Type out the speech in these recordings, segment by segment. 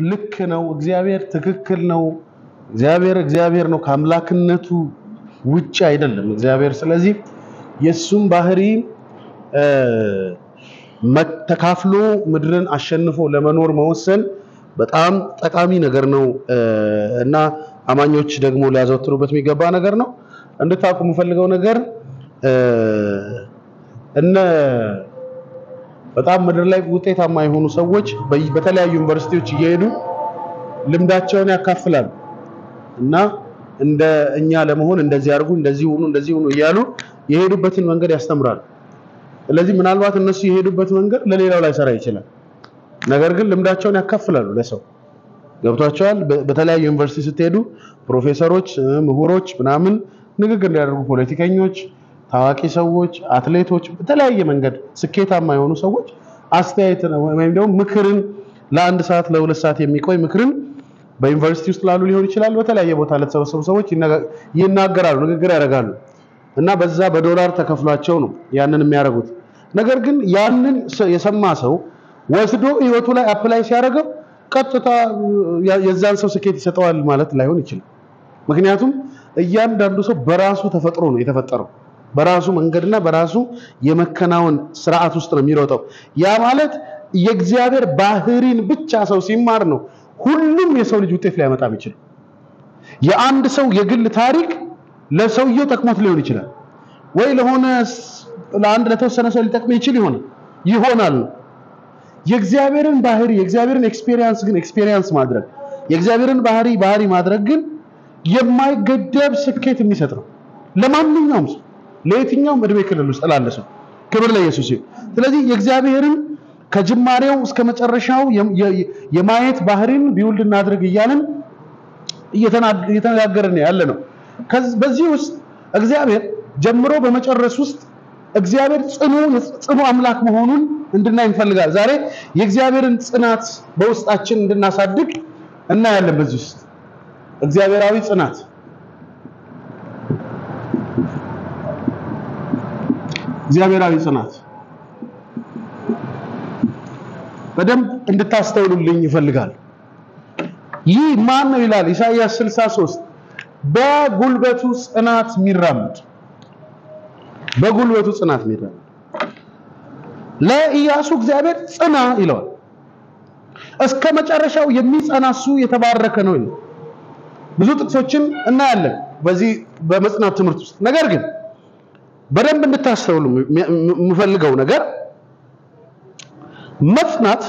ልክ ነው እግዚአብሔር ትክክል ነው እግዚአብሔር ነው ከአምላክነቱ ውጪ አይደለም እግዚአብሔር ስለዚህ የሱም ባህሪ ተካፍሎ ምድርን አሸንፎ ለመኖር መወሰን በጣም ጠቃሚ ነገር ነው እና አማኞች ደግሞ ሊያዘወትሩበት የሚገባ ነገር ነው እንድታውቁ የምፈልገው ነገር እነ በጣም ምድር ላይ ውጤታማ የሆኑ ሰዎች በተለያዩ ዩኒቨርሲቲዎች እየሄዱ ልምዳቸውን ያካፍላሉ እና እንደ እኛ ለመሆን እንደዚህ አድርጉ እንደዚህ ሆኑ እያሉ የሄዱበትን መንገድ ያስተምራሉ ስለዚህ ምናልባት እነሱ የሄዱበት መንገድ ለሌላው ላይ ሰራ ይችላል ነገር ግን ልምዳቸውን ያካፍላሉ ለሰው ገብቷቸዋል በተለያዩ ዩኒቨርሲቲ ስትሄዱ ፕሮፌሰሮች ምሁሮች ምናምን ንግግር እንዲያደርጉ ፖለቲከኞች ታዋቂ ሰዎች አትሌቶች በተለያየ መንገድ ስኬታማ የሆኑ ሰዎች አስተያየት ወይም ደግሞ ምክርን ለአንድ ሰዓት ለሁለት ሰዓት የሚቆይ ምክርን በዩኒቨርሲቲ ውስጥ ላሉ ሊሆን ይችላል በተለያየ ቦታ ለተሰበሰቡ ሰዎች ይናገራሉ ንግግር ያደርጋሉ እና በዛ በዶላር ተከፍሏቸው ነው ያንን የሚያደርጉት ነገር ግን ያንን የሰማ ሰው ወስዶ ህይወቱ ላይ አፕላይ ሲያደርገው ቀጥታ የዛን ሰው ስኬት ይሰጠዋል ማለት ላይሆን ይችላል ምክንያቱም እያንዳንዱ ሰው በራሱ ተፈጥሮ ነው የተፈጠረው በራሱ መንገድና በራሱ የመከናወን ስርዓት ውስጥ ነው የሚሮጠው ያ ማለት የእግዚአብሔር ባህሪን ብቻ ሰው ሲማር ነው ሁሉም የሰው ልጅ ውጤት ላይ ያመጣ ይችላል የአንድ ሰው የግል ታሪክ ለሰውየው ጠቅሞት ሊሆን ይችላል ወይ ለአንድ ለተወሰነ ሰው ሊጠቅም ይሆናል የእግዚአብሔርን ባህሪ የእግዚአብሔርን ኤክስፒሪየንስ ማድረግ የእግዚአብሔርን ባህሪ ማድረግ ግን የማይገደብ ስኬት የሚሰጥ ነው ለማንኛውም ሰው ለየትኛውም እድሜ ክልል ውስጥ ላለ ሰው ክብር ለኢየሱስ ይሁን ስለዚህ የእግዚአብሔርን ከጅማሬው እስከ መጨረሻው የማየት ባህሪን ቢውልድ እናድርግ ይያለን እየተናገርን ያለ ነው በዚህ ውስጥ እግዚአብሔር ጀምሮ በመጨረስ ውስጥ እግዚአብሔር ጽኑ አምላክ መሆኑን እንድናይ እንፈልጋለን ዛሬ የእግዚአብሔርን ጽናት በውስጣችን እንድናሳድግ እናያለን በዚህ ውስጥ እግዚአብሔራዊ ጽናት በደንብ እንድታስተውሉልኝ ይፈልጋል ይህ ማን ነው ይላል ኢሳይያስ 63 በጉልበቱ ጽናት የሚራመድ ለኢያሱ እግዚአብሔር ጽና ይለዋል እስከ መጨረሻው የሚጸናሱ የተባረከ ነው ይላል ብዙ ጥቅሶችን እናያለን በዚህ በመጽናት ትምህርት ውስጥ ነገር ግን በደንብ እንድታስተውሉ የምፈልገው ነገር መጽናት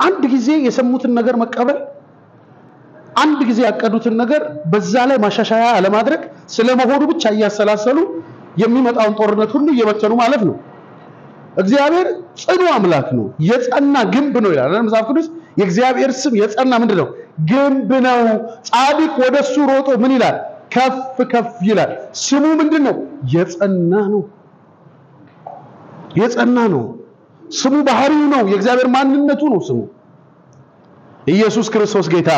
አንድ ጊዜ የሰሙትን ነገር መቀበል አንድ ጊዜ ያቀዱትን ነገር በዛ ላይ ማሻሻያ አለማድረግ ስለመሆኑ ብቻ ያሰላሰሉ የሚመጣውን ጦርነት ሁሉ እየበተኑ ማለት ነው እግዚአብሔር ጽኑ አምላክ ነው የጸና ግንብ ነው ይላል መጽሐፍ ቅዱስ የእግዚአብሔር ስም የጸና ምንድነው ግንብ ነው ጻድቅ ወደሱ ሮጦ ምን ይላል ከፍ ይላል ስሙ ምንድነው የጸና ነው ስሙ ባህሪው ነው የእግዚአብሔር ማንነቱ ነው ስሙ ኢየሱስ ክርስቶስ ጌታ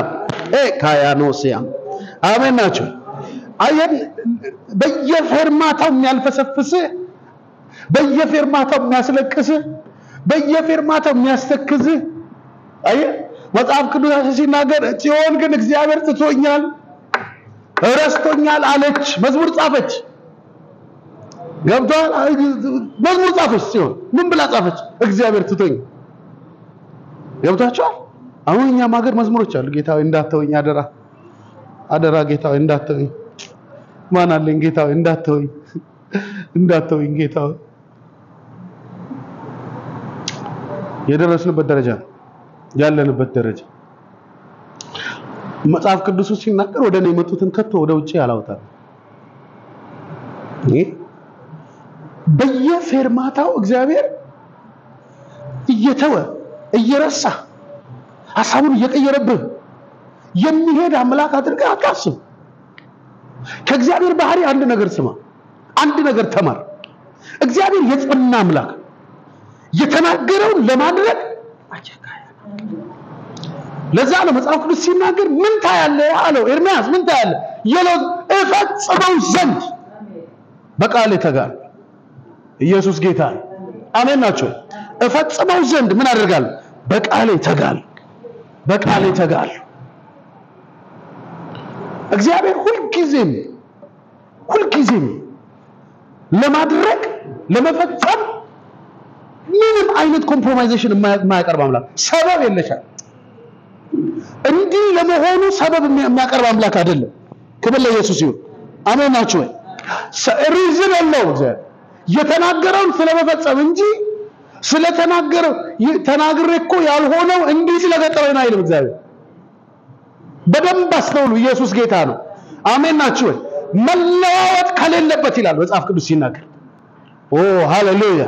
ካያኖሲያ አሜን ናቸው አየን በየፌርማታው የሚያልፈሰፍስ በየፌርማታው የሚያስለቅስ በየፌርማታው የሚያስተክዝ አየን መጽሐፍ ቅዱስ ሲናገር ጽዮን ግን እግዚአብሔር ትቶኛል ረስቶኛል አለች መዝሙር ጻፈች ገብቷል መዝሙር ጻፈች ጽዮን ምን ብላ ጻፈች እግዚአብሔር ትቶኝ ገብቷቸዋል አሁን እኛ ማገር መዝሙሮች አሉ ጌታዬ እንዳትተወኝ አደራ ጌታዬ እንዳትተወኝ ማን አለኝ ጌታዬ እንዳትተወኝ ጌታዬ የደረስንበት ደረጃ ያለንበት ደረጃ መጽሐፍ ቅዱስ ሲናገር ወደኔ የመጡትን ከቶ ወደ ውጪ ያላውጣል በየፌርማታው እግዚአብሔር እየተወ እየረሳ ሐሳቡን እየቀየረብህ የሚሄድ አምላክ አድርገህ አታስብ ከእግዚአብሔር ባህሪ አንድ ነገር ስማ አንድ ነገር ተማር እግዚአብሔር የጸና አምላክ የተናገረውን ለማድረግ አቸካያ ለዛ ነው መጽሐፍ ቅዱስ ሲናገር ምን ታያለህ አለው ኤርምያስ ምን ታያለህ የለው እፈጽመው ዘንድ በቃል ተጋር ኢየሱስ ጌታ አሜን ናቸው እፈጽመው ዘንድ ምን አደርጋለሁ በቃል ተጋል በቃል ይተጋሉ። እግዚአብሔር ሁልጊዜም ለማድረግ ለመፈጸም ምንም አይነት ኮምፕሮማይዜሽን የማያቀርብ አምላክ ሰበብ የለሻል። እንዲህ ለመሆኑ ሰበብ የሚያቀርብ አምላክ አይደለም። ክብር ለኢየሱስ ይሁን። አሜን ናችሁ ወይ? ሪዝን የለው እግዚአብሔር የተናገረውን ስለመፈጸም እንጂ ስለተናገረው ተናግሬ እኮ ያልሆነው እንዲህ ስለገጠመኝ አይደለም። እግዚአብሔር በደንብ አስተውሉ። ኢየሱስ ጌታ ነው። አሜን ናችሁ ወይ? መለዋወጥ ከሌለበት ይላል መጽሐፍ ቅዱስ ሲናገር። ኦ ሃሌሉያ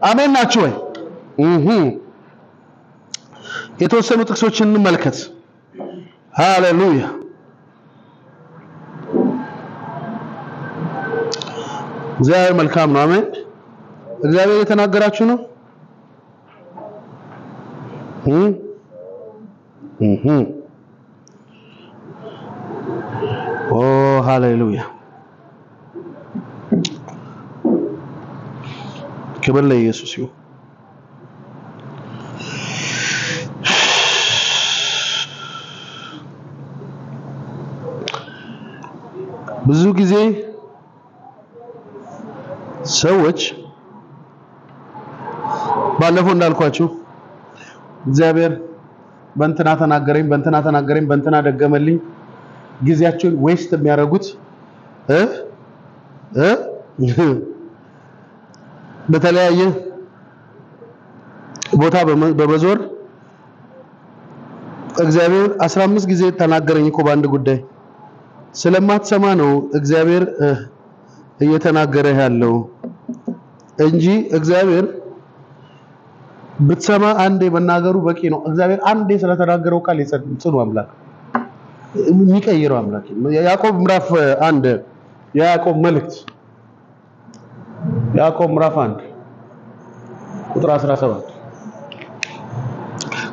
አሜን ናችሁ ወይ? የተወሰኑ ጥቅሶችን እንመልከት። ሃሌሉያ እግዚአብሔር መልካም ነው። አሜን። እግዚአብሔር የተናገራችሁ ነው። ኦ ሃሌሉያ ክብር ለኢየሱስ ይሁን። ብዙ ጊዜ ሰዎች ባለፈው እንዳልኳችሁ እግዚአብሔር በእንትና ተናገረኝ በእንትና ደገመልኝ ጊዜያቸውን ዌስት የሚያደርጉት በተለያየ ቦታ በመዞር እግዚአብሔር 15 ጊዜ ተናገረኝ እኮ በአንድ ጉዳይ ስለማትሰማ ነው እግዚአብሔር እየተናገረ ያለው እንጂ እግዚአብሔር ብትሰማ አንዴ መናገሩ በቂ ነው። እግዚአብሔር አንዴ ስለተናገረው ቃል ጽኑ አምላክ የሚቀይረው አምላክ። ያዕቆብ ምዕራፍ 1 ያዕቆብ መልእክት ያዕቆብ ምዕራፍ 1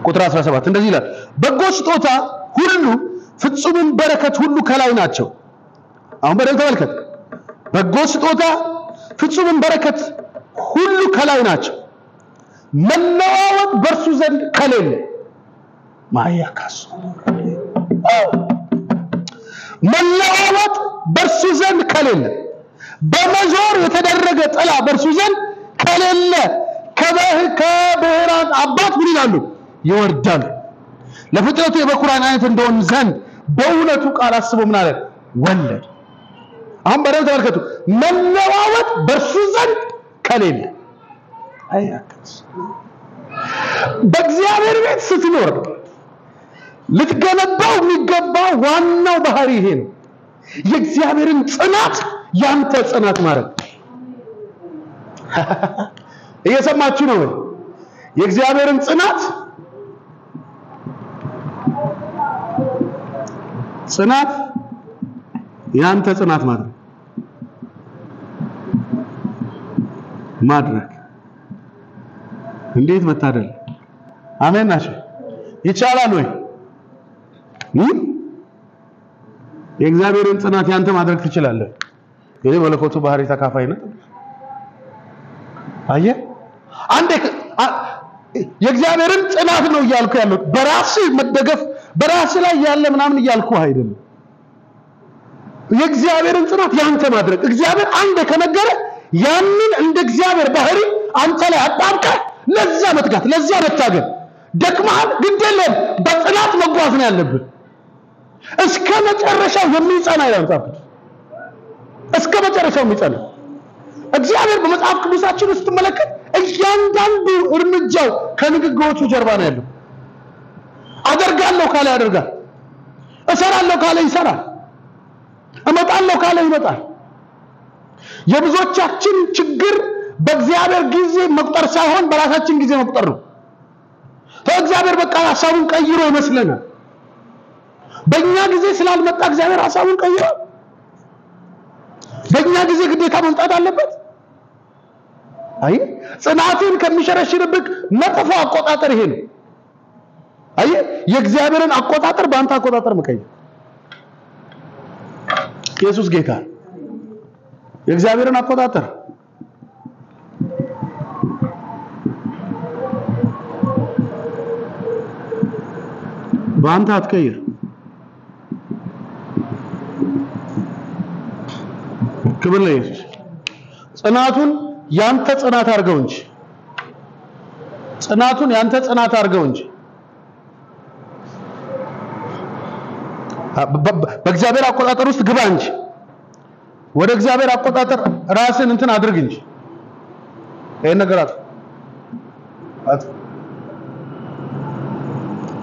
ቁጥር 17 እንደዚህ ይላል፣ በጎ ስጦታ ሁሉ ፍጹምም በረከት ሁሉ ከላይ ናቸው። አሁን በደንብ ተመልከት። በጎ ስጦታ ፍጹምም በረከት ሁሉ ከላይ ናቸው፣ መለዋወጥ በእርሱ ዘንድ ከሌለ ማያካሱ መለዋወጥ በእርሱ ዘንድ ከሌለ በመዞር የተደረገ ጥላ በእርሱ ዘንድ ከሌለ ከብሔራት አባት ምን ይላሉ? ይወርዳሉ። ለፍጥረቱ የበኩራን አይነት እንደሆን ዘንድ በእውነቱ ቃል አስቦ ምን አለ? ወለድ። አሁን በደንብ ተመልከቱ። መለዋወጥ በእርሱ ዘንድ ከሌለ አያከስ በእግዚአብሔር ቤት ስትኖር ልትገነባው የሚገባ ዋናው ባህሪ ይሄ ነው። የእግዚአብሔርን ጽናት ያንተ ጽናት ማድረግ። እየሰማችሁ ነው ወይ? የእግዚአብሔርን ጽናት ያንተ ጽናት ማድረግ እንዴት መታደል! አሜን ናችሁ? ይቻላል ወይ? የእግዚአብሔርን ጽናት ያንተ ማድረግ ትችላለህ። የዚህ መለኮቱ ባህሪ ተካፋይነት አየ አንዴ የእግዚአብሔርን ጽናት ነው እያልኩ ያለው በራስ መደገፍ በራስ ላይ ያለ ምናምን እያልኩ አይደለም። የእግዚአብሔርን ጽናት ያንተ ማድረግ እግዚአብሔር አንዴ ከነገረ ያንን እንደ እግዚአብሔር ባህሪ አንተ ላይ አጣብቀህ ለዛ መትጋት ለዛ መታገል ደክመሃል፣ ግድ የለም በጽናት መጓዝ ነው ያለብህ። እስከ መጨረሻው የሚጸና ይላል መጽሐፍ ቅዱስ። እስከ መጨረሻው የሚጸና እግዚአብሔር በመጽሐፍ ቅዱሳችን ውስጥ ተመለከት። እያንዳንዱ እርምጃው ከንግግሮቹ ጀርባ ነው ያለው። አደርጋለሁ ካለ ያደርጋል፣ እሰራለሁ ካለ ይሰራል፣ እመጣለሁ ካለ ይመጣል። የብዙዎቻችን ችግር በእግዚአብሔር ጊዜ መቁጠር ሳይሆን በራሳችን ጊዜ መቁጠር ነው። እግዚአብሔር በቃ ሐሳቡን ቀይሮ ይመስለናል። በእኛ ጊዜ ስላልመጣ እግዚአብሔር ሐሳቡን ቀይሮ በእኛ ጊዜ ግዴታ መምጣት አለበት። አይ ጽናትን ከሚሸረሽርብክ መጥፎ አቆጣጠር ይሄ ነው። አይ የእግዚአብሔርን አቆጣጠር በአንተ አቆጣጠር መቀየር። ኢየሱስ ጌታ የእግዚአብሔርን አቆጣጠር በአንተ አትቀይር። ክብር ለኢየሱስ። ጽናቱን ያንተ ጽናት አድርገው እንጂ ጽናቱን ያንተ ጽናት አድርገው እንጂ በእግዚአብሔር አቆጣጠር ውስጥ ግባ እንጂ ወደ እግዚአብሔር አቆጣጠር ራስን እንትን አድርግ እንጂ ይሄን ነገር አት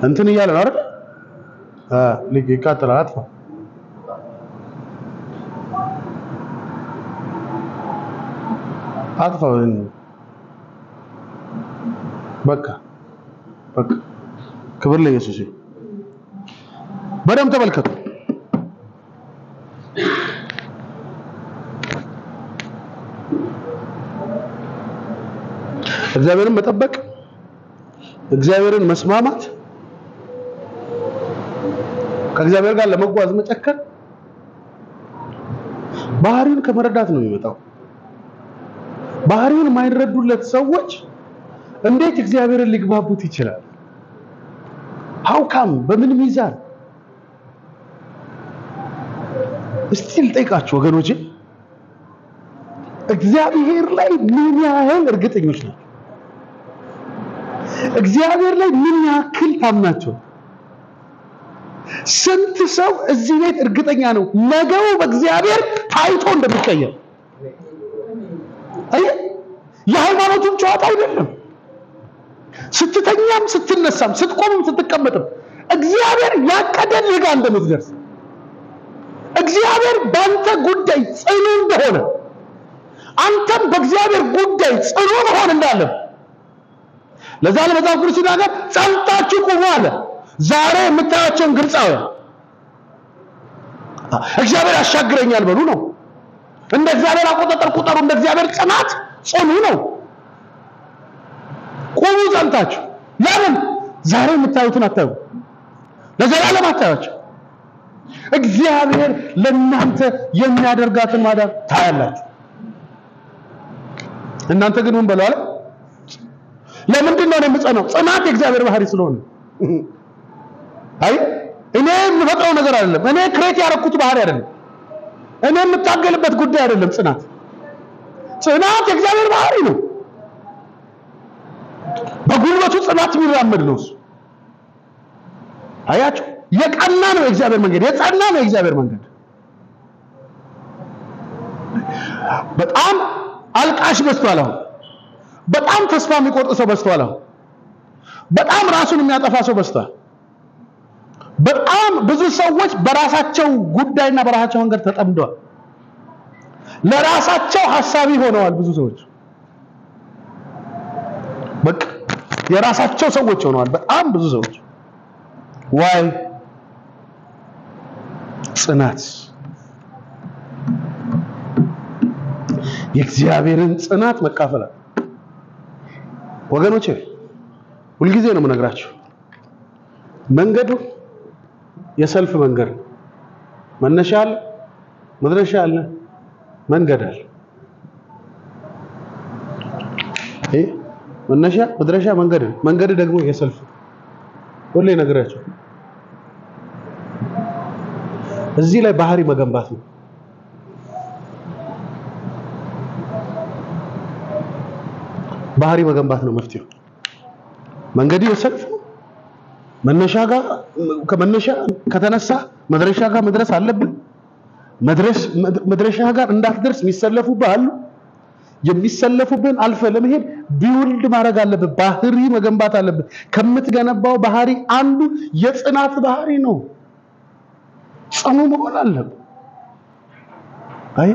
እንትን እያለ ነው አይደል? ልጅ ይቃጠላል። አጥፋ አጥፋው። በቃ ክብር ለኢየሱስ ይሁን። በደም ተመልከቱ። እግዚአብሔርን መጠበቅ፣ እግዚአብሔርን መስማማት፣ ከእግዚአብሔር ጋር ለመጓዝ መጨከን ባህሪውን ከመረዳት ነው የሚመጣው። ባህሪውን የማይረዱለት ሰዎች እንዴት እግዚአብሔርን ሊግባቡት ይችላል? ሃውካም በምን ሚዛን? እስቲ ልጠይቃችሁ ወገኖቼ፣ እግዚአብሔር ላይ ምን ያህል እርግጠኞች ናቸው? እግዚአብሔር ላይ ምን ያክል ታምናቸው? ስንት ሰው እዚህ ቤት እርግጠኛ ነው ነገው በእግዚአብሔር ታይቶ እንደሚቀየር? የሃይማኖቱን ጨዋታ አይደለም። ስትተኛም ስትነሳም ስትቆምም ስትቀመጥም እግዚአብሔር ያቀደልህ ጋር እንደምትደርስ፣ እግዚአብሔር ባንተ ጉዳይ ጽኑ እንደሆነ አንተም በእግዚአብሔር ጉዳይ ጽኑ መሆን እንዳለ ለዛ ለመጽሐፍ ቅዱስ ሲናገር ጸንታችሁ ቁሙ አለ። ዛሬ የምታያቸውን ግብፃውያን እግዚአብሔር ያሻግረኛል በሉ ነው። እንደ እግዚአብሔር አቆጣጠር ቁጠሩ። እንደ እግዚአብሔር ጽናት ጽኑ ነው። ቁሙ ጸንታችሁ። ለምን? ዛሬ የምታዩትን አታዩ፣ ለዘላለም አታዩአቸው። እግዚአብሔር ለእናንተ የሚያደርጋትን ማዳን ታያላችሁ። እናንተ ግን ምን በለው አለ? ለምንድን ነው የምጸናው? ጽናት የእግዚአብሔር ባህሪ ስለሆነ። አይ እኔ የምፈጥረው ነገር አይደለም፣ እኔ ክሬት ያደረኩት ባህሪ አይደለም፣ እኔ የምታገልበት ጉዳይ አይደለም። ጽናት የእግዚአብሔር ባህሪ ነው። በጉልበቱ ጽናት የሚራመድ ነው እሱ። አያችሁ፣ የቀና ነው የእግዚአብሔር መንገድ፣ የጸና ነው የእግዚአብሔር መንገድ። በጣም አልቃሽ በዝቷል አሁን። በጣም ተስፋ የሚቆርጥ ሰው በዝቷል አሁን። በጣም ራሱን የሚያጠፋ ሰው በዝቷል። በጣም ብዙ ሰዎች በራሳቸው ጉዳይና በራሳቸው መንገድ ተጠምደዋል። ለራሳቸው ሐሳቢ ሆነዋል ብዙ ሰዎች። በቃ የራሳቸው ሰዎች ሆነዋል በጣም ብዙ ሰዎች። ዋይ ጽናት፣ የእግዚአብሔርን ጽናት መካፈል ወገኖቼ፣ ሁልጊዜ ነው የምነግራችሁ። መንገዱ የሰልፍ መንገድ ነው። መነሻ አለ፣ መድረሻ አለ፣ መንገድ አለ። መነሻ መድረሻ መንገድ ነው። መንገድ ደግሞ የሰልፍ ሁሌ ነግራችሁ። እዚህ ላይ ባህሪ መገንባት ነው። ባህሪ መገንባት ነው መፍትሄው። መንገዱ የሰልፍ መነሻ ጋር ከመነሻ ከተነሳ መድረሻ ጋር መድረስ አለብን። መድረሻ ጋር እንዳትደርስ የሚሰለፉብህ አሉ። የሚሰለፉብን አልፈ ለመሄድ ቢውልድ ማድረግ አለብህ። ባህሪ መገንባት አለብህ። ከምትገነባው ባህሪ አንዱ የጽናት ባህሪ ነው። ጽኑ መሆን አለብህ። አይ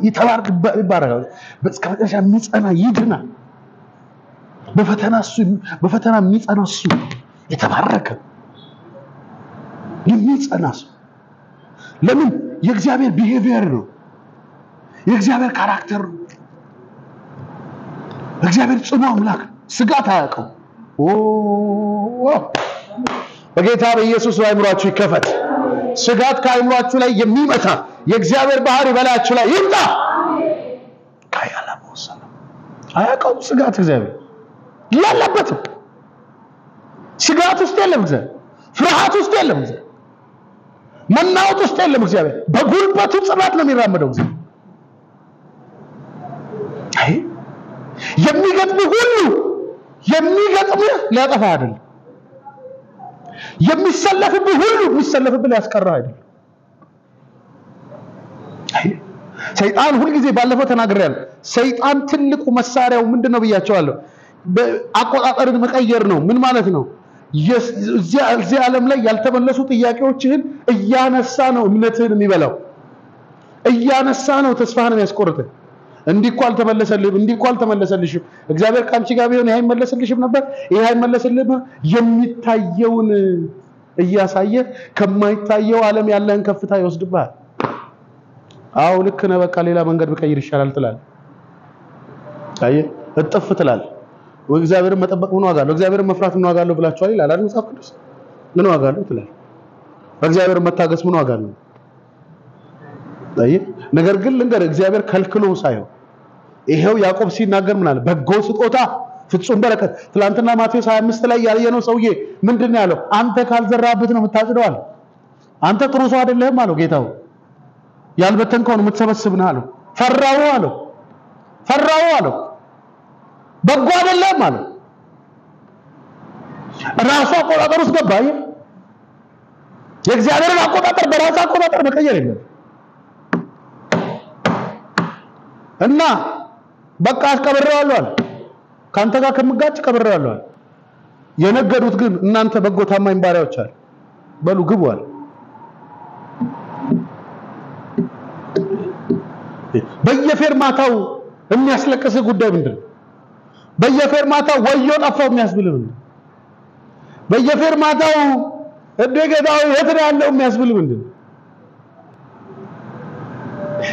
ይተባርክ ይባረካል። በስከ መጨረሻ የሚጸና ይድናል። በፈተና የሚጸና እሱ የተባረከ የሚጸና ሰው። ለምን? የእግዚአብሔር ቢሄቪየር ነው፣ የእግዚአብሔር ካራክተር ነው። እግዚአብሔር ጽኑ አምላክ ስጋት አያውቅም። በጌታ በኢየሱስ አይምሯችሁ ይከፈት። ስጋት ከአይምሯችሁ ላይ የሚመታ የእግዚአብሔር ባህሪ በላያችሁ ላይ ይምጣ። ካያላሞሰላ አያውቀውም ስጋት እግዚአብሔር ያለበትም ስጋት ውስጥ የለም እግዚአብሔር። ፍርሃት ውስጥ የለም እግዚአብሔር። መናወጥ ውስጥ የለም እግዚአብሔር። በጉልበቱ ጽናት ነው የሚራመደው እግዚአብሔር። የሚገጥምህ ሁሉ የሚገጥምህ ሊያጠፋ አይደለም። የሚሰለፍብህ ሁሉ የሚሰለፍብህ ሊያስቀርህ አይደለም። ሰይጣን ሁልጊዜ ባለፈው ተናግሬያለሁ። ሰይጣን ትልቁ መሳሪያው ምንድነው ብያቸዋለሁ? አቆጣጠርን መቀየር ነው። ምን ማለት ነው? እዚህ ዓለም ላይ ያልተመለሱ ጥያቄዎችህን እያነሳ ነው እምነትህን የሚበላው። እያነሳ ነው ተስፋህን የሚያስቆርጥህ። እንዲህ እኮ አልተመለሰልሽም፣ እግዚአብሔር ካንቺ ጋር ቢሆን ይሄ አይመለስልሽም ነበር፣ ይሄ አይመለስልህም። የሚታየውን እያሳየ ከማይታየው ዓለም ያለህን ከፍታ ይወስድብሃል። አው ልክ ነህ፣ በቃ ሌላ መንገድ ብቀይር ይሻላል ትላለህ። አየህ፣ እጥፍ ትላለህ። እግዚአብሔርን መጠበቅ ምን ዋጋ አለው? እግዚአብሔርን መፍራት ምን ዋጋ አለው ብላችኋል ይላል አይደል መጽሐፍ ቅዱስ? ምን ዋጋ አለው ትላለህ። እግዚአብሔርን መታገስ ምን ዋጋ አለው? አየህ፣ ነገር ግን ልንገርህ፣ እግዚአብሔር ከልክሎ ሳይሆን ይሄው ያዕቆብ ሲናገር ምን አለ? በጎ ስጦታ ፍጹም በረከት። ትላንትና ማቴዎስ 25 ላይ ያየነው ሰውዬ ምንድነው ያለው? አንተ ካልዘራህበት ነው የምታጭደው አለ። አንተ ጥሩ ሰው አይደለህም አለው ጌታው። ያልበተንከውን የምትሰበስብ ነህ አለው። ፈራው አለው። በጎ አይደለም አለው። ራሱ አቆጣጠር ውስጥ ገባ። የእግዚአብሔርን አቆጣጠር በራሱ አቆጣጠር መቀየር የለም እና በቃ አስቀብሬዋለሁ አለ። ካንተ ጋር ከምጋጭ ቀብሬዋለሁ አለ። የነገዱት ግን እናንተ በጎ ታማኝ ባሪያዎች አለ በሉ ግቡ አለ። በየፌርማታው የሚያስለቅስ ጉዳይ ምንድነው? በየፌርማታው ወዮ ጠፋው የሚያስብል ምንድነው? በየፌርማታው እደገዳው የት ነው ያለው የሚያስብል ምንድነው?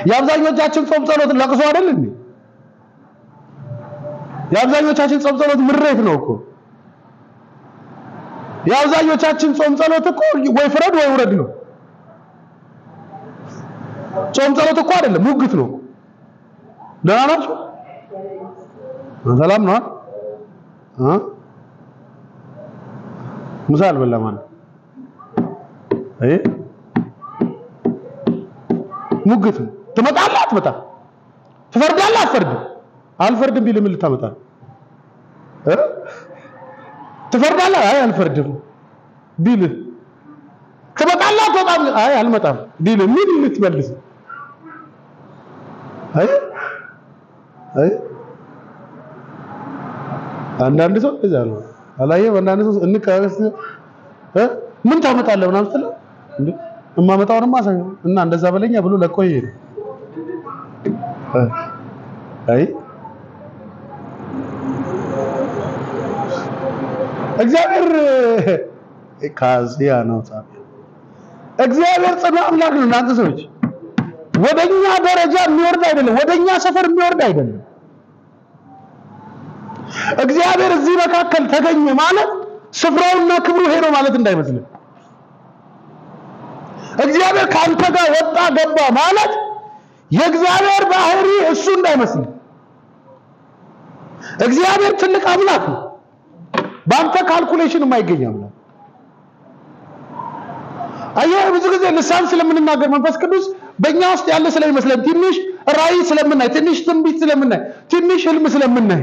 የአብዛኞቻችን ጾም ጸሎት ለቅሶ አይደል እንዴ? የአብዛኞቻችን ጾም ጸሎት ምሬት ነው እኮ። የአብዛኞቻችን ጾም ጸሎት እኮ ወይ ፍረድ ወይ ውረድ ነው። ጾም ጸሎት እኮ አይደለም ሙግት ነው። ደህና ናችሁ? ሰላም ነው? ምሳል በላማን ሙግት ነው። ትመጣለህ አትመጣም? ትፈርዳለህ አትፈርድም? አልፈርድም ቢል ምን ልታመጣ? ትፈርዳለህ? አይ አልፈርድም ቢል ትመጣለህ አትመጣም? አይ አልመጣም ቢል ምን ልትመልስ? አይ አንዳንድ ሰው እዛ ነው አላየህ። አንዳንድ ሰው እንካስ ምን ታመጣለህ ምናምን ስትለው እንዴ እማመጣውንማ ሳይሆን እና እንደዛ በለኛ ብሎ ለቆ ይሄድ። አይ እግዚአብሔር ካዚያ ነው ታዲያ። እግዚአብሔር ጽኑ አምላክ ነው። እናንተ ሰዎች ወደኛ ደረጃ የሚወርድ አይደለም፣ ወደኛ ሰፈር የሚወርድ አይደለም። እግዚአብሔር እዚህ መካከል ተገኘ ማለት ስፍራውና ክብሩ ሄዶ ማለት እንዳይመስልህ። እግዚአብሔር ካንተ ጋር ወጣ ገባ ማለት የእግዚአብሔር ባህሪ እሱ እንዳይመስልህ። እግዚአብሔር ትልቅ አምላክ ነው። ባንተ ካልኩሌሽን የማይገኝ አምላክ። አየህ፣ ብዙ ጊዜ ልሳን ስለምንናገር መንፈስ ቅዱስ በእኛ ውስጥ ያለ ስለሚመስለን ትንሽ ራእይ ስለምናይ፣ ትንሽ ትንቢት ስለምናይ፣ ትንሽ ህልም ስለምናይ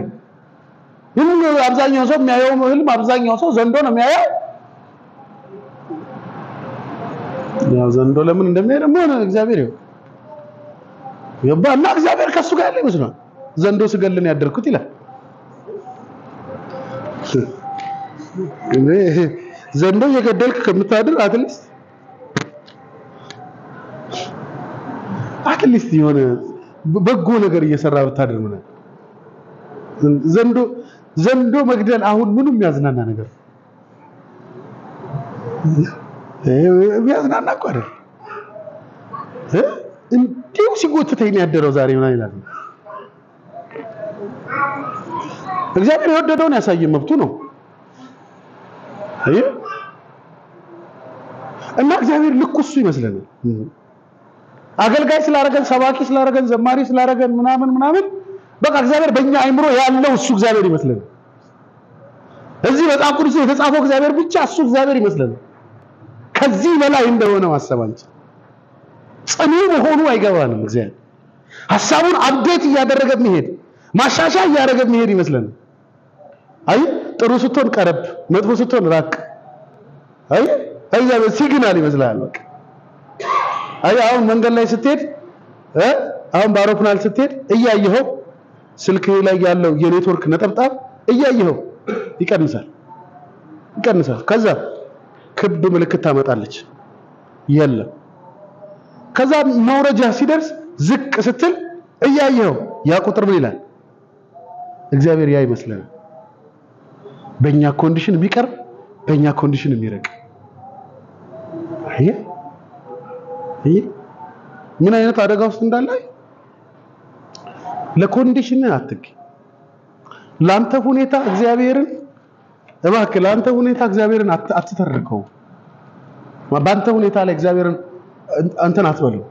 አብዛኛው ሰው የሚያየው ህልም አብዛኛው ሰው ዘንዶ ነው የሚያየው። ያው ዘንዶ ለምን እንደሚሄድ ምን እግዚአብሔር ይኸው የባና እግዚአብሔር ከሱ ጋር ያለ ይመስላል። ዘንዶ ስገልን ያደርኩት ይላል። ዘንዶ የገደልክ ከምታድር አትሊስት የሆነ በጎ ነገር እየሰራ ብታድር ምን ዘንዶ መግደል አሁን ምንም የሚያዝናና ነገር የሚያዝናና እኮ አይደል? እንዴው ሲጎትተኝ ነው ያደረው ዛሬ ምን ይላል? እግዚአብሔር የወደደውን ያሳየን መብቱ ነው። አይ እና እግዚአብሔር ልክ እሱ ይመስለናል። አገልጋይ ስላረገን፣ ሰባኪ ስላረገን፣ ዘማሪ ስላረገን ምናምን በቃ እግዚአብሔር በእኛ አይምሮ ያለው እሱ እግዚአብሔር ይመስለናል። እዚህ መጽሐፍ ቅዱስ የተጻፈው እግዚአብሔር ብቻ እሱ እግዚአብሔር ይመስላል። ከዚህ በላይ እንደሆነ ማሰብ አንችልም። ጽኑ መሆኑ አይገባንም። እግዚአብሔር ሐሳቡን አፕዴት እያደረገ መሄድ ማሻሻያ እያደረገ መሄድ ይመስለናል። አይ ጥሩ ስትሆን ቀረብ፣ መጥፎ ስትሆን ራቅ። አይ እግዚአብሔር ሲግናል ይመስላል። በቃ አይ አሁን መንገድ ላይ ስትሄድ አሁን በአውሮፕላን ስትሄድ እያየኸው ስልክ ላይ ያለው የኔትወርክ ነጠብጣብ እያየኸው ይቀንሳል። ከዛ ክብ ምልክት ታመጣለች የለም። ከዛ መውረጃ ሲደርስ ዝቅ ስትል እያየኸው ያ ቁጥር ምን ይላል? እግዚአብሔር ያ ይመስላል። በእኛ ኮንዲሽን ቢቀርብ በእኛ ኮንዲሽን የሚርቅ አይ ምን አይነት አደጋ ውስጥ እንዳለ ለኮንዲሽን አትክ። ላንተ ሁኔታ እግዚአብሔርን እባክህ ላንተ ሁኔታ እግዚአብሔርን አትተርከው። ባንተ ሁኔታ ላይ እግዚአብሔርን አንተን አትበለው።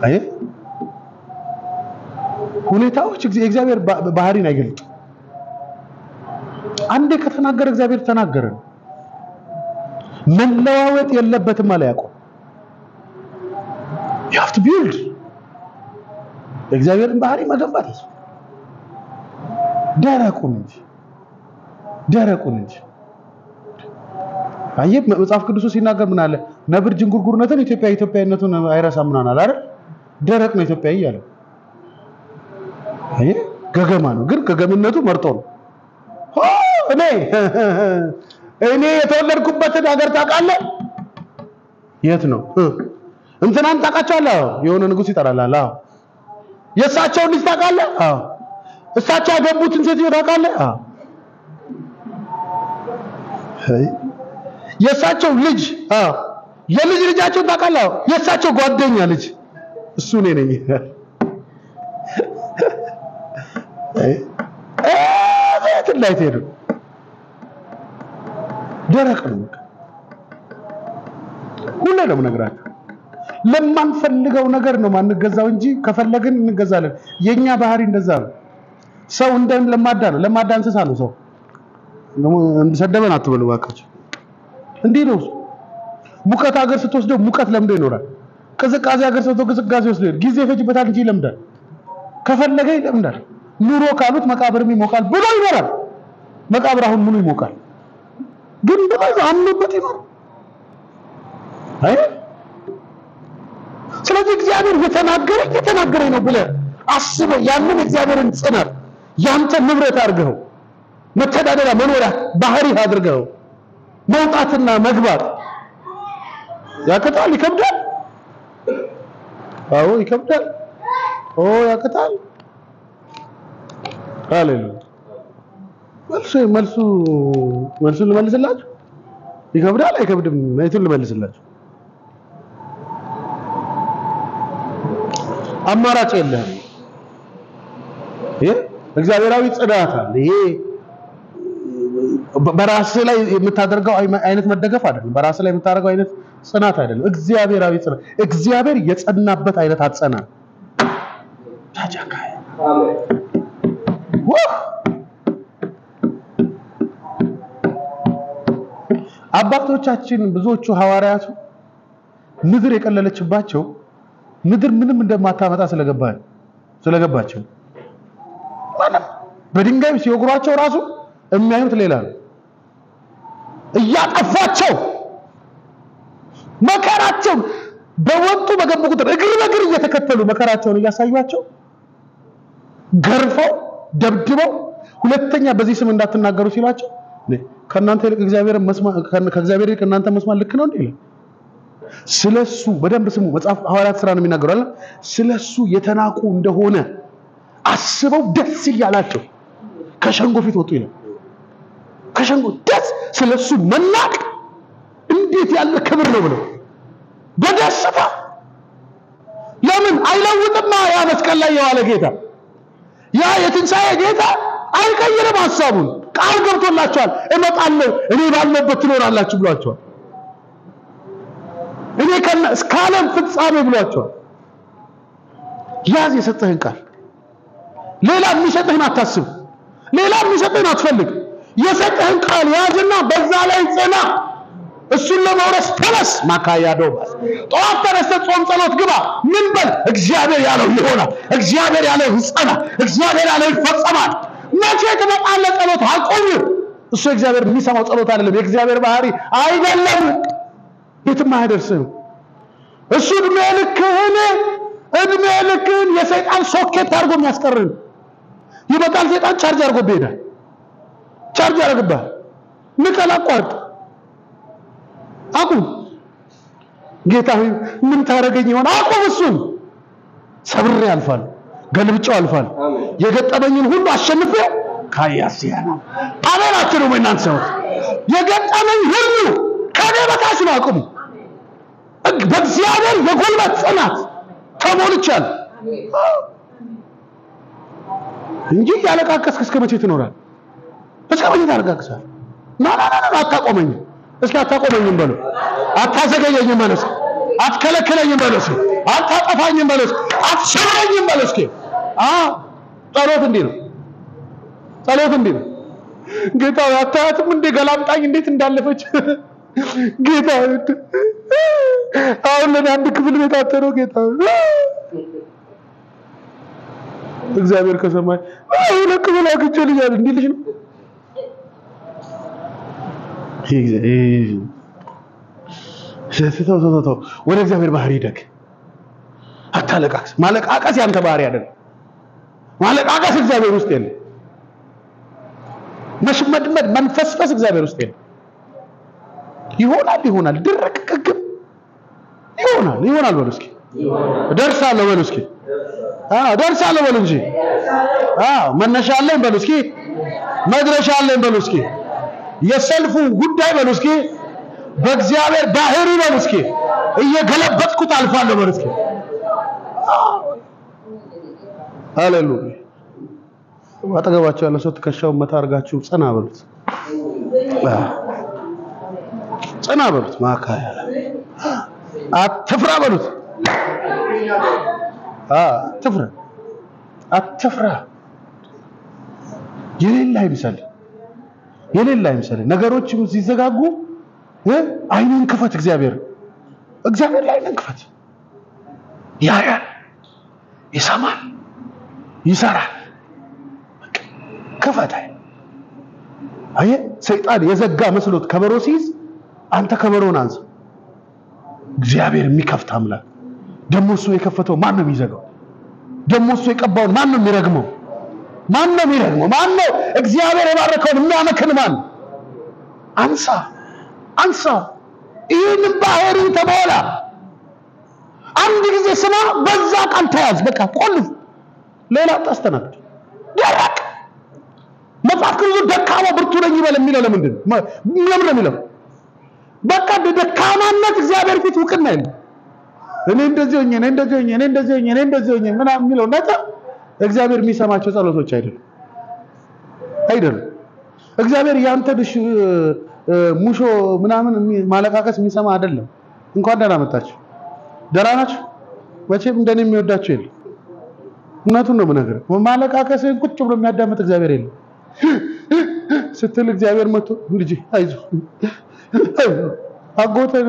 አይ ሁኔታዎች እግዚአብሔር ባህሪን አይገልጡ። አንዴ ከተናገረ እግዚአብሔር ተናገረ። መለዋወጥ የለበትም አለ ያዕቆብ። you have to build እግዚአብሔርን ባህሪ መገንባት ደረቁን እንጂ አየህ መጽሐፍ ቅዱስ ሲናገር ምን አለ? ነብር ጅንጉርጉርነትን ኢትዮጵያዊነቱን አይረሳም ምናምን አለ አይደል? ደረቅ ነው ኢትዮጵያዊ ያለው። አየህ ገገማ ነው፣ ግን ገገምነቱ መርጦ ነው። እኔ የተወለድኩበትን ሀገር ታውቃለህ? የት ነው? እንትናን ታውቃቸዋለህ? የሆነ ንጉስ ይጠራል። አዎ የእሳቸውን ልጅ ታውቃለህ? አዎ እሳቸው ያገቡትን ሴትዮ ታውቃለህ? አዎ የእሳቸው ልጅ የልጅ ልጃቸውን ታውቃለህ? አዎ የእሳቸው ጓደኛ ልጅ እሱ እኔ ነኝ። ቤት ላይ ትሄዱ ደረቅ ነው። ሁሌ ነው የምነግራችሁ። ለማንፈልገው ነገር ነው ማንገዛው እንጂ ከፈለግን እንገዛለን። የኛ ባህሪ እንደዛ ነው። ሰው እንደን ለማዳ ነው። ለማዳ እንስሳ ነው ሰው። ሰደበን አትበሉ ባካችሁ። እንዲህ ነው። ሙቀት ሀገር ስትወስደው ሙቀት ለምዶ ይኖራል። ቅዝቃዜ ሀገር ስትወስደው ቅዝቃዜ ወስደው ጊዜ ይፈጅበታል እንጂ ይለምዳል። ከፈለገ ይለምዳል። ኑሮ ካሉት መቃብርም ይሞቃል ብሎ ይኖራል። መቃብር አሁን ምኑ ይሞቃል? ግን በዛ አምኖበት ይኖር። አይ ስለዚህ እግዚአብሔር የተናገረኝ ነው ብለህ አስበህ ያንን እግዚአብሔርን ጽናት ያንተ ንብረት አድርገው መተዳደሪያ መኖሪያ ባህሪ አድርገው መውጣትና መግባት ያከታል። ይከብዳል። አዎ ይከብዳል። ያከታል። ሃሌሉያ። መልሱ ልመልስላችሁ። ይከብዳል አይከብድም? አይቱን ልመልስላችሁ። አማራጭ የለም። ይሄ እግዚአብሔራዊ ጽናት አለ። ይሄ በራስ ላይ የምታደርገው አይነት መደገፍ አይደለም። በራስ ላይ የምታደርገው አይነት ጽናት አይደለም። እግዚአብሔራዊ ጽናት፣ እግዚአብሔር የጸናበት አይነት አጸና ታጃካይ አባቶቻችን ብዙዎቹ ሐዋርያቱ ምድር የቀለለችባቸው ምድር ምንም እንደማታመጣ ስለገባቸው ማለት በድንጋይ ሲወግሯቸው ራሱ የሚያዩት ሌላ ነው። እያጠፋቸው መከራቸው በወጡ በገቡ ቁጥር እግር በእግር እየተከተሉ መከራቸውን እያሳዩአቸው ገርፈው ደብድበው ሁለተኛ በዚህ ስም እንዳትናገሩ ሲላቸው ከናንተ ይልቅ እግዚአብሔርን መስማት ከእግዚአብሔር ይልቅ እናንተ መስማት ልክ ነው እንዴ? ስለሱ በደንብ ስሙ። መጽሐፍ ሐዋርያት ሥራ ነው የሚናገረው። ስለሱ የተናቁ እንደሆነ አስበው ደስ ይላላቸው ከሸንጎ ፊት ወጡ ይላል። ከሸንጎ ደስ ስለሱ መናቅ እንዴት ያለ ክብር ነው ብለው በደስታ ለምን አይለውጥማ? ያ መስቀል ላይ የዋለ ጌታ ያ የትንሣኤ ጌታ አይቀይርም ሐሳቡን። ቃል ገብቶላችኋል። እመጣለሁ እኔ ባለበት ትኖራላችሁ ብሏቸዋል። እኔ እስከ ዓለም ፍጻሜ ብሏቸዋል። ያዝ የሰጠህን ቃል ሌላ የሚሰጥህን አታስብ። ሌላ የሚሰጥህን አትፈልግ። የሰጠህን ቃል ያዝና በዛ ላይ ጽና። እሱን ለመውረስ ተነስ። ማካያዶባስ ጠዋት ተነስተህ ጾም ጸሎት ግባ። ምን በል? እግዚአብሔር ያለው ይሆናል። እግዚአብሔር ያለው ይጸናል። እግዚአብሔር ያለው ይፈጸማል። መቼ ትመጣለህ? ጸሎት አቆም። እሱ እግዚአብሔር የሚሰማው ጸሎት አይደለም። የእግዚአብሔር ባህሪ አይደለም። የትም አይደርስም። እሱ እድሜ ልክህን የሰይጣን ሶኬት አድርጎ የሚያስቀርን ይመጣል። ሰይጣን ቻርጅ አድርጎ ይሄዳል። ቻርጅ ያደርግብሃል። ንቀል፣ አቋርጥ፣ አቁም። ጌታ ሆይ ምን ታረገኝ ይሆን? አቁም። እሱን ሰብሬ አልፋለሁ፣ ገልብጬው አልፋለሁ። የገጠመኝን ሁሉ አሸንፌ ካያሲያና አበላችሁ ነው እናንተ ሰው። የገጠመኝ ሁሉ ከኔ በታች ነው። አቁም። በእግዚአብሔር የጉልበት ጽናት ተሞልቻለሁ እንጂ ያለቃቀስክ እስከ መቼ ትኖራለህ? እስከ መቼ ታለቃቅሳለህ? ና አታቆመኝም። እስኪ አታቆመኝም በለው። አታዘገየኝም በለው። አትከለክለኝም በለው። አታጠፋኝም በለው። አትሸረኝም በለው። እስኪ ጸሎት እንዲህ ነው። ጸሎት እንዲህ ነው። ጌታ አታያትም እንደ ገላምጣኝ እንዴት እንዳለፈች ጌታ አሁን ለአንድ ክፍል ቤት አተረው ጌታ እግዚአብሔር ከሰማይ አሁን ክፍል አግኝቼልኛል እንዲልሽ ነው። ተው ወደ እግዚአብሔር ባህሪ ደግ። አታለቃቅስ። ማለቃቀስ ያንተ ባህሪ አይደለም። ማለቃቀስ እግዚአብሔር ውስጥ የለም። መሽመድመድ መንፈስፈስ እግዚአብሔር ውስጥ የለም። ይሆናል ድርቅ ቅግም ይሆናል በሉ እስኪ። ደርሳለሁ በሉ እስኪ። ደርሳለሁ በሉ እንጂ መነሻ አለኝ በሉ እስኪ። መድረሻ አለኝ በሉ እስኪ። የሰልፉ ጉዳይ በሉ እስኪ። በእግዚአብሔር ባህሪ በሉ እስኪ። እየገለበጥኩት አልፋለሁ በሉ እስኪ። ሃሌሉያ። አጠገባችሁ ያለ ሰው ትከሻውን መታ አድርጋችሁ ጽና በሉት። ጽና በሉት። ማካያ አትፍራ በሉት። አትፍራ። የሌላ አይምሰል። ነገሮችም ሲዘጋጉ አይንን ክፈት። እግዚአብሔር ላይ አይንን ክፈት። ያያል፣ ይሰማል፣ ይሰራል። ክፈት። አየህ፣ ሰይጣን የዘጋ መስሎት ከበሮ ሲይዝ አንተ ከበሮን አንሳ። እግዚአብሔር የሚከፍት አምላክ። ደሞ እሱ የከፈተው ማን ነው የሚዘጋው? ደሞ እሱ የቀባውን ማን ነው የሚረግመው? ማን ነው? እግዚአብሔር የባረከውን የሚያመክን ማን? አንሳ። ይህንን ባህሪ ተሞላ። አንድ ጊዜ ስማ፣ በዛ ቃል ተያዝ። በቃ ቆልፍ። ሌላ ታስተናግድ። ደረቅ መጽሐፍ ቅዱስ ደካማ ብርቱ ነኝ ይበል የሚለው ለምንድን ነው? ለምን ነው የሚለው? በቃ ደካማነት እግዚአብሔር ፊት ውቅና የለም። እኔ እንደዚህ ሆኜ ምናምን የሚለው ነገር እግዚአብሔር የሚሰማቸው ጸሎቶች አይደለም። እግዚአብሔር ያንተ ድሽ ሙሾ ምናምን ማለቃቀስ የሚሰማ አይደለም። እንኳን ደህና መጣችሁ። ደህና ናችሁ? መቼም እንደኔ የሚወዳችሁ የለም። እውነቱን ነው የምነግርህ። ማለቃቀስን ቁጭ ብሎ የሚያዳምጥ እግዚአብሔር የለም። ስትል እግዚአብሔር መጥቶ ልጅ አይዞህ አጎተን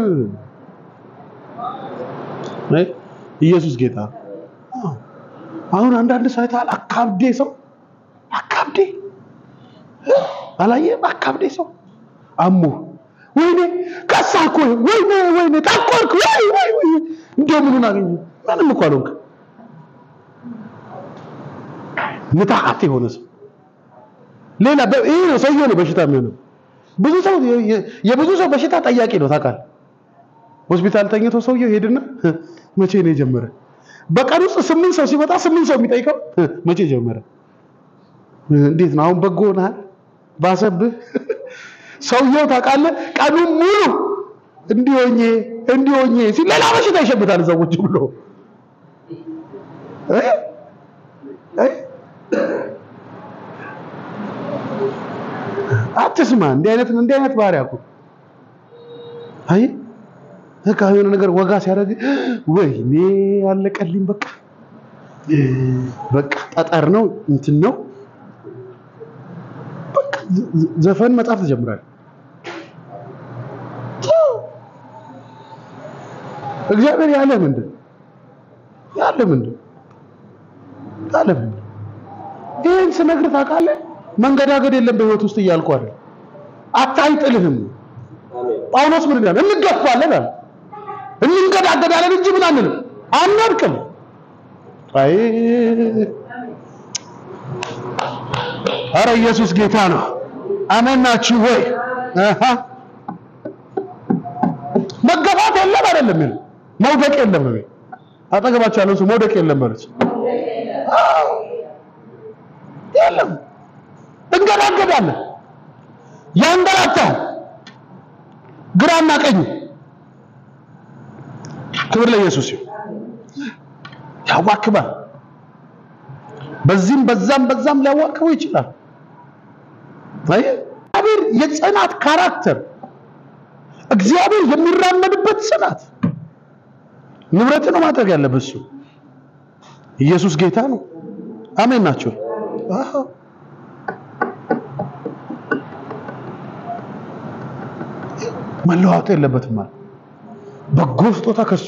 ኢየሱስ ጌታ። አሁን አንዳንድ ሳይታል አካብዴ አላየህም? አካብዴ ሰው አሞ ወይኔ ከሳኩ ወይኔ ታቆርኩ ወይ እንደምን አገኘ ምንም እኮ አልሆንክ። ምታዓት የሆነ ሰው ሌላ ይሄ ነው ሰውዬው ነው በሽታ የሚሆነው። የብዙ ሰው በሽታ ጠያቂ ነው ታውቃለህ። ሆስፒታል ተኝቶ ሰውዬው ሄድና መቼ ነው የጀመረ? በቀን ውስጥ 8 ሰው ሲመጣ 8 ሰው የሚጠይቀው መቼ ጀመረ? እንዴት ነው አሁን በጎ ነህ? ባሰብህ? ሰውዬው ታውቃለህ ቀኑን ሙሉ እንዲሆኜ ሲል ሌላ በሽታ ይሸብታል ሰዎች ብሎ አትስማ። እንዲህ አይነት ባህሪ አቁ። አይ የሆነ ነገር ወጋ ሲያደርግ ወይኔ አለቀልኝ በቃ ጠጠር ነው እንትን ነው ዘፈን መጻፍ ትጀምራለህ። እግዚአብሔር ያለ ምንድን ይሄን ስነግርህ ታውቃለህ? መንገዳገድ የለም በህይወት ውስጥ እያልኩ አይደል። አታይጥልህም። ጳውሎስ ምን ይላል? እንገፋለን አለ፣ እንንገዳገዳለን እንጂ ምን አንልም፣ አንወድቅም። አይ ኧረ ኢየሱስ ጌታ ነው። አሜን ናችሁ ወይ? መገፋት የለም አይደለም፣ መውደቅ የለም ነው። አጠገባችሁ ያለው ሰው መውደቅ የለም ማለት የለም። እንገዳገዳለን፣ ያንገላታል ግራና ቀኝ። ክብር ለኢየሱስ ይሁን። ያዋክባል፣ በዚህም በዛም ሊያዋክበው ይችላል። እግዚአብሔር የጽናት ካራክተር፣ እግዚአብሔር የሚራመድበት ጽናት ንብረት ነው ማድረግ ያለበት እሱ። ኢየሱስ ጌታ ነው። አሜን ናቸው። መለዋወጥ የለበትም ማለት በጎ ስጦታ ከሱ፣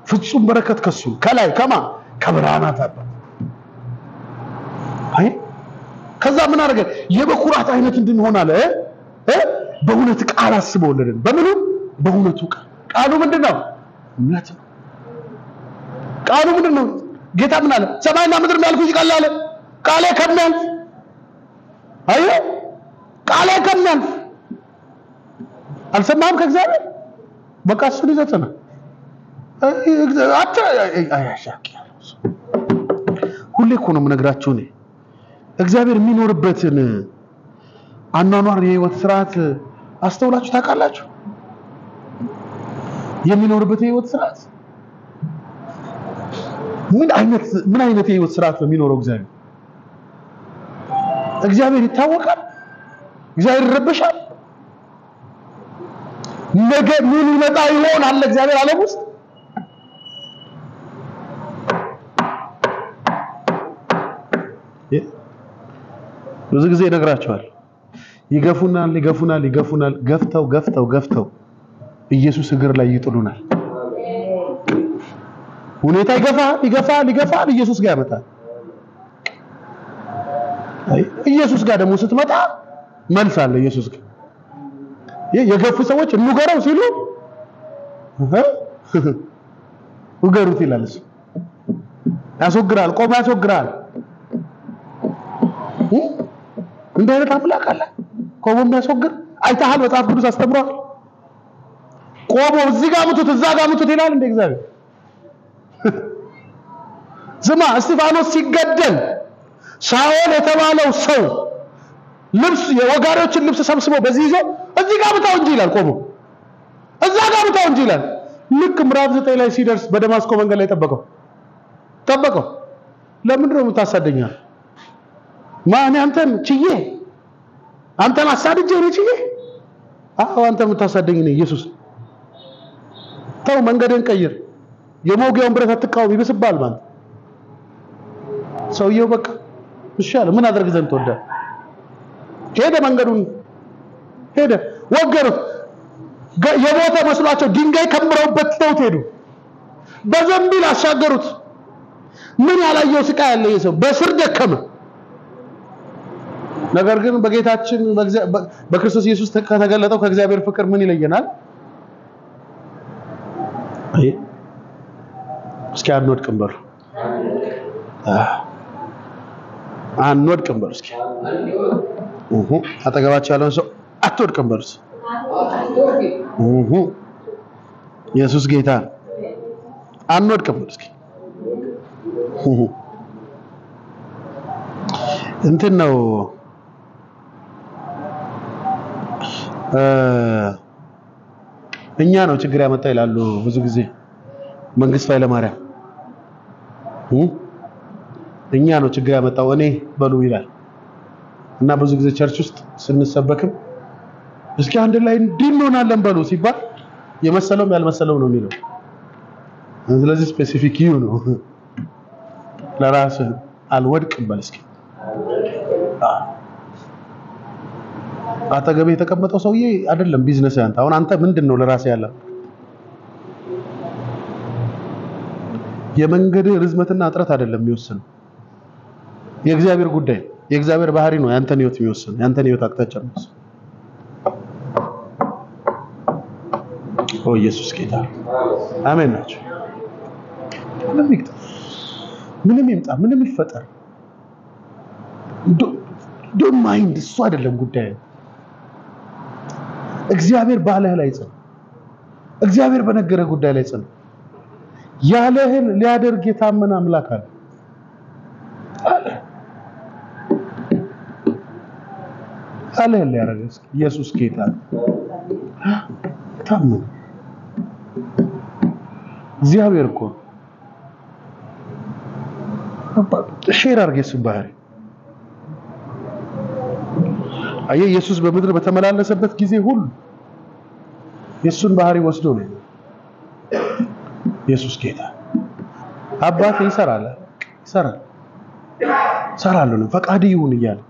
ፍጹም በረከት ከሱ፣ ከላይ ከብርሃናት አባት። አይ ከዛ ምን አደረገ? የበኩራት አይነት እንድንሆን አለ። በእውነት ቃል አስበውልን። በምኑ? በእውነቱ ቃሉ ምንድነው? እውነት ነው። ቃሉ ምንድነው? ጌታ ምን አለ? ሰማይና ምድር የሚያልፉ ይቀላል አለ፣ ቃሌ ከሚያልፍ። አይ ቃሌ ከሚያልፍ አልሰማህም? ከእግዚአብሔር በቃ እሱን ይዘትና ሁሌ እኮ ነው የምነግራችሁ እኔ እግዚአብሔር የሚኖርበትን አኗኗር የህይወት ስርዓት አስተውላችሁ ታውቃላችሁ? የሚኖርበት የህይወት ስርዓት ምን አይነት የህይወት ስርዓት ነው የሚኖረው? እግዚአብሔር ይታወቃል። እግዚአብሔር ይረበሻል። ነገ ምን ይመጣ ይሆን አለ እግዚአብሔር ዓለም ውስጥ። ብዙ ጊዜ ይነግራቸዋል። ይገፉናል፣ ገፍተው ኢየሱስ እግር ላይ ይጥሉናል። ሁኔታ ይገፋል፣ ኢየሱስ ጋር ያመጣል። ኢየሱስ ጋር ደግሞ ስትመጣ መልስ አለ ኢየሱስ ጋር። የገፉ ሰዎች እንገረው ሲሉ ውገሩት ይላል እሱ። ያስወግራል፣ ቆሞ ያስወግራል። እንደ አይነት አምላክ አለ ቆሞ የሚያስወግር አይተሃል? መጽሐፍ ቅዱስ አስተምሯል። ቆሞ እዚህ ጋር ምቱት እዛ ጋር ምቱት ይላል እንደ እግዚአብሔር። ስማ፣ እስጢፋኖስ ሲገደል ሳኦል የተባለው ሰው ልብስ የወጋሪዎችን ልብስ ሰብስቦ በዚህ ይዞ እዚህ ጋር ምታው እንጂ ይላል፣ ቆሞ እዛ ጋር ምታው እንጂ ይላል። ልክ ምዕራፍ 9 ላይ ሲደርስ በደማስቆ መንገድ ላይ ጠበቀው። ለምንድን ነው የምታሳደኛል? ማን አንተን ችዬ አንተን አሳድጄ ነው ችዬ? አዎ አንተ የምታሳደኝ ነው ኢየሱስ። ተው መንገድን ቀይር፣ የሞጊያውን ብረት አትቃወም ይብስባል ማለት። ሰውየው በቃ እሺ አለ። ምን አድርግ ዘንድ ተወዳ ሄደ፣ መንገዱን ሄደ። ወገሩት፣ የሞተ መስሏቸው ድንጋይ ከምረውበት ተውት ሄዱ። በዘንቢል አሻገሩት። ምን ያላየው ስቃይ ያለ ሰው በስር ደከመ። ነገር ግን በጌታችን በክርስቶስ ኢየሱስ ከተገለጠው ከእግዚአብሔር ፍቅር ምን ይለየናል? እስኪ አንወድቅም በሉ፣ አንወድቅም በሉ። እስኪ አጠገባችሁ ያለውን ሰው አትወድቅም በሉ። ኢየሱስ ጌታ አንወድቅም በሉ። እስኪ እንትን ነው እኛ ነው ችግር ያመጣ ይላሉ ብዙ ጊዜ መንግስቱ ኃይለማርያም። እኛ ነው ችግር ያመጣው እኔ በሉ ይላል። እና ብዙ ጊዜ ቸርች ውስጥ ስንሰበክም እስኪ አንድ ላይ እንድንሆናለን በሉ ሲባል የመሰለውም ያልመሰለው ነው የሚለው። ስለዚህ ስፔሲፊክ ዩ ነው ለራስህ አልወድቅም በል እስኪ። አጠገቤ የተቀመጠው ሰውዬ አይደለም ቢዝነስ ያንተ። አሁን አንተ ምንድነው ለራስህ ያለ የመንገድ ርዝመትና እጥረት አይደለም የሚወስነው የእግዚአብሔር ጉዳይ የእግዚአብሔር ባህሪ ነው ያንተን ህይወት የሚወስነው ያንተን ህይወት አቅጣጫ ነው። ኦ ኢየሱስ ጌታ አሜን ናቸው። ምንም ይምጣ ምንም ይፈጠር ዶንት ማይንድ እሱ አይደለም ጉዳይ። እግዚአብሔር ባለህ ላይ ጽና። እግዚአብሔር በነገረ ጉዳይ ላይ ጽና። ያለህን ሊያደርግ የታመነ አምላክ አለ። አለህን ሊያደርግ ኢየሱስ ጌታ ታመነ። እግዚአብሔር እኮ ሼር አድርጌ እሱን ባህሪ አየህ ኢየሱስ በምድር በተመላለሰበት ጊዜ ሁሉ የሱን ባህሪ ወስዶ ነው። ኢየሱስ ጌታ አባቴ ይሰራል ነው ፈቃድ ይሁን እያለ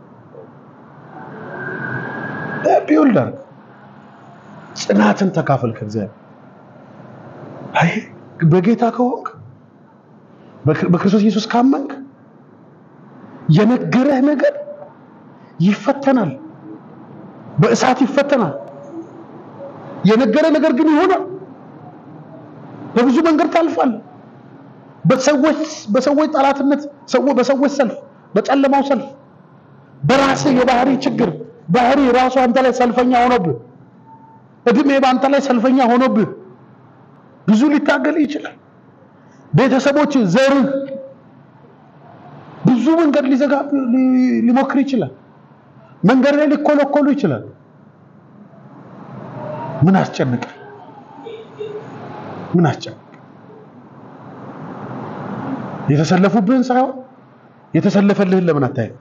ቢውልደር ጽናትን ተካፈል ከእግዚአብሔር። አይ በጌታ ከሆንክ በክርስቶስ ኢየሱስ ካመንክ የነገረህ ነገር ይፈተናል፣ በእሳት ይፈተናል። የነገረ ነገር ግን ይሆናል። በብዙ መንገድ ታልፋል። በሰዎች ጠላትነት በሰዎች ሰልፍ በጨለማው ሰልፍ በራስ የባህሪ ችግር ባህሪ ራሱ አንተ ላይ ሰልፈኛ ሆኖብህ እድሜ በአንተ ላይ ሰልፈኛ ሆኖብህ ብዙ ሊታገል ይችላል። ቤተሰቦች ዘር ብዙ መንገድ ሊዘጋ ሊሞክር ይችላል። መንገድ ላይ ሊኮለኮሉ ይችላል። ምን አስጨነቀ? የተሰለፉብህን ሳይሆን የተሰለፈልህን ለምን አታየው?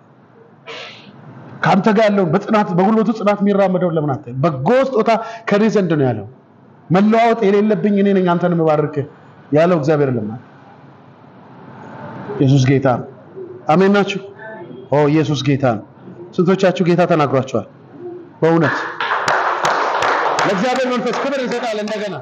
ካንተ ጋር ያለውን በጽናት በጉልበቱ ጽናት የሚራመደው ለምን አታየው? በጎ ስጦታ ከኔ ዘንድ ነው ያለው። መለዋወጥ የሌለብኝ እኔ ነኝ አንተን መባረክ ያለው እግዚአብሔር ለማን? ኢየሱስ ጌታ አሜን ናችሁ? ኦ ኢየሱስ ጌታ። ስንቶቻችሁ ጌታ ተናግሯቸዋል? በእውነት ለእግዚአብሔር መንፈስ ክብር ይሰጣል እንደገና